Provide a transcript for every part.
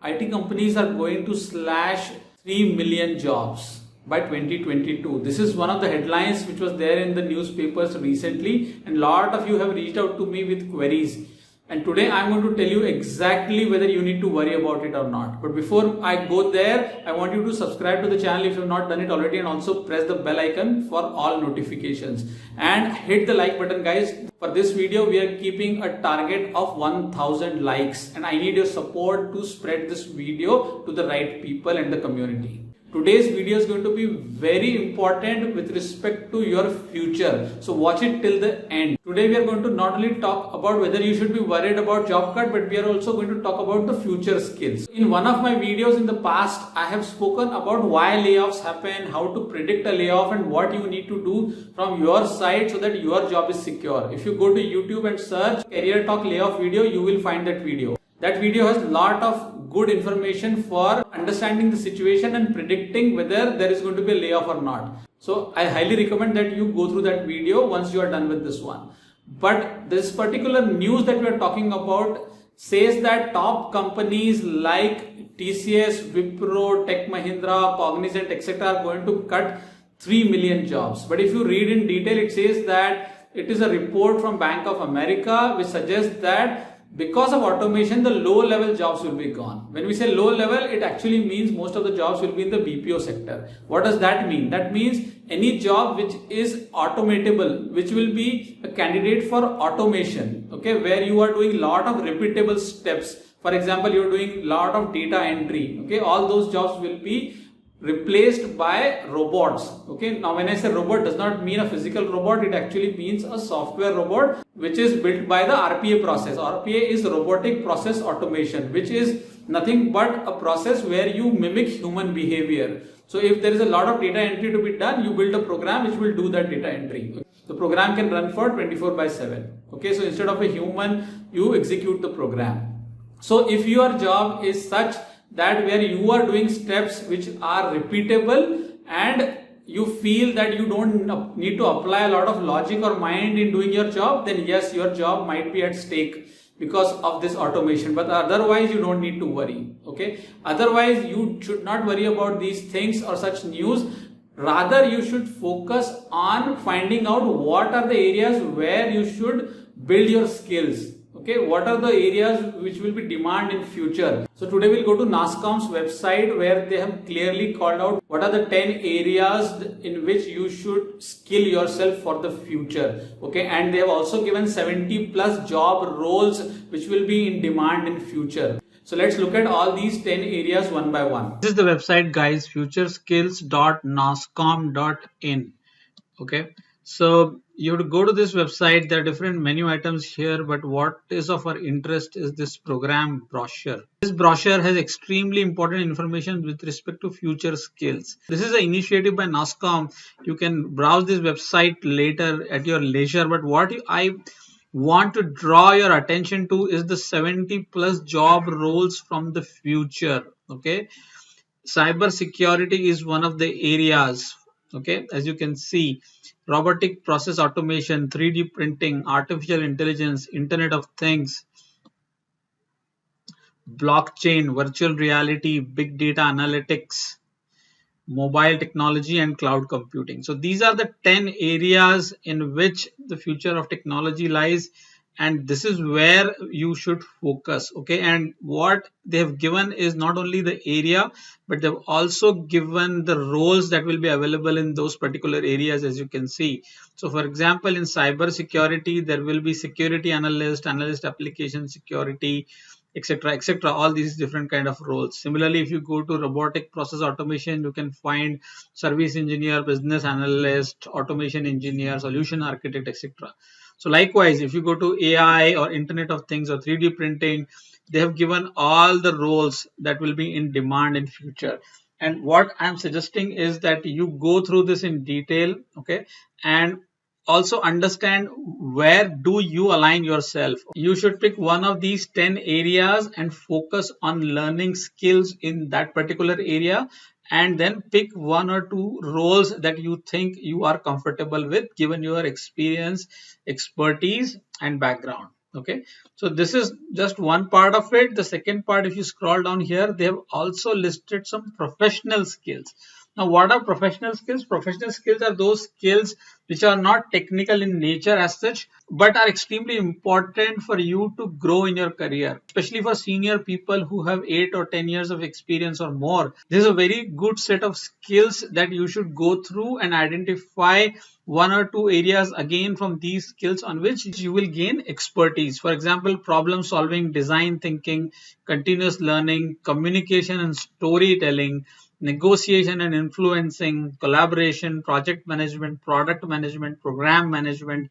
IT companies are going to slash 3 million jobs by 2022. This is one of the headlines which was there in the newspapers recently, and a lot of you have reached out to me with queries. And today I'm going to tell you exactly whether you need to worry about it or not. But before I go there, I want you to subscribe to the channel if you have not done it already, and also press the bell icon for all notifications. And hit the like button, guys. For this video, we are keeping a target of 1000 likes, and I need your support to spread this video to the right people and the community. Today's video is going to be very important with respect to your future. So watch it till the end. Today we are going to not only talk about whether you should be worried about job cut, but we are also going to talk about the future skills. In one of my videos in the past, I have spoken about why layoffs happen, how to predict a layoff, and what you need to do from your side so that your job is secure. If you go to YouTube and search Career Talk Layoff video, you will find that video. That video has a lot of good information for understanding the situation and predicting whether there is going to be a layoff or not. So I highly recommend that you go through that video once you are done with this one. But this particular news that we are talking about says that top companies like TCS, Wipro, Tech Mahindra, Cognizant, etc. are going to cut 3 million jobs. But if you read in detail, it says that it is a report from Bank of America which suggests that because of automation, the low level jobs will be gone. When we say low level, it actually means most of the jobs will be in the BPO sector. What does that mean? That means any job which is automatable, which will be a candidate for automation, okay, where you are doing lot of repeatable steps. For example, you are doing lot of data entry, okay, all those jobs will be replaced by robots. Okay, now when I say robot, does not mean a physical robot, it actually means a software robot which is built by the RPA process. RPA is robotic process automation, which is nothing but a process where you mimic human behavior. So if there is a lot of data entry to be done, you build a program which will do that data entry. The program can run for 24/7. Okay, so instead of a human, you execute the program. So if your job is such that where you are doing steps which are repeatable and you feel that you don't need to apply a lot of logic or mind in doing your job, then yes, your job might be at stake because of this automation. But otherwise, you don't need to worry. Okay, otherwise you should not worry about these things or such news. Rather, you should focus on finding out what are the areas where you should build your skills. Okay, what are the areas which will be demand in future? So today we'll go to NASSCOM's website where they have clearly called out what are the 10 areas in which you should skill yourself for the future. Okay, and they have also given 70 plus job roles which will be in demand in future. So let's look at all these 10 areas one by one. This is the website, guys, futureskills.nasscom.in. Okay, so you have to go to this website. There are different menu items here, but what is of our interest is this program brochure. This brochure has extremely important information with respect to future skills. This is an initiative by NASSCOM. You can browse this website later at your leisure, but what I want to draw your attention to is the 70 plus job roles from the future. Okay, cyber security is one of the areas. Okay, as you can see, robotic process automation, 3D printing, artificial intelligence, Internet of Things, blockchain, virtual reality, big data analytics, mobile technology, and cloud computing. So these are the 10 areas in which the future of technology lies, and this is where you should focus. Okay, and what they have given is not only the area, but they've also given the roles that will be available in those particular areas, as you can see. So for example, in cyber security, there will be security analyst application security, etc, etc, all these different kind of roles. Similarly, if you go to robotic process automation, you can find service engineer, business analyst, automation engineer, solution architect, etc. So likewise, if you go to AI or Internet of Things or 3D printing, they have given all the roles that will be in demand in future. And what I'm suggesting is that you go through this in detail, okay, and also understand where do you align yourself. You should pick one of these 10 areas and focus on learning skills in that particular area, and then pick one or two roles that you think you are comfortable with given your experience, expertise, and background. Okay, so this is just one part of it. The second part, if you scroll down here, they have also listed some professional skills. Now, what are professional skills? Professional skills are those skills which are not technical in nature as such, but are extremely important for you to grow in your career, especially for senior people who have 8 or 10 years of experience or more. This is a very good set of skills that you should go through and identify one or two areas again from these skills on which you will gain expertise. For example, problem solving, design thinking, continuous learning, communication and storytelling, negotiation and influencing, collaboration, project management, product management, program management,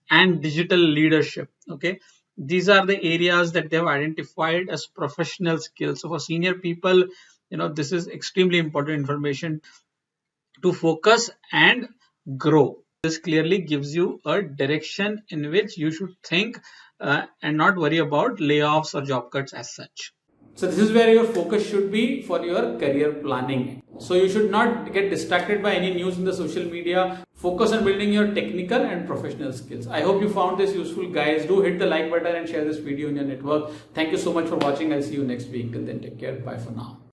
and digital leadership. Okay, these are the areas that they have identified as professional skills. So for senior people, this is extremely important information to focus and grow. This clearly gives you a direction in which you should think and not worry about layoffs or job cuts as such. So this is where your focus should be for your career planning. So you should not get distracted by any news in the social media. Focus on building your technical and professional skills. I hope you found this useful, guys. Do hit the like button and share this video in your network. Thank you so much for watching. I'll see you next week. Till then, take care. Bye for now.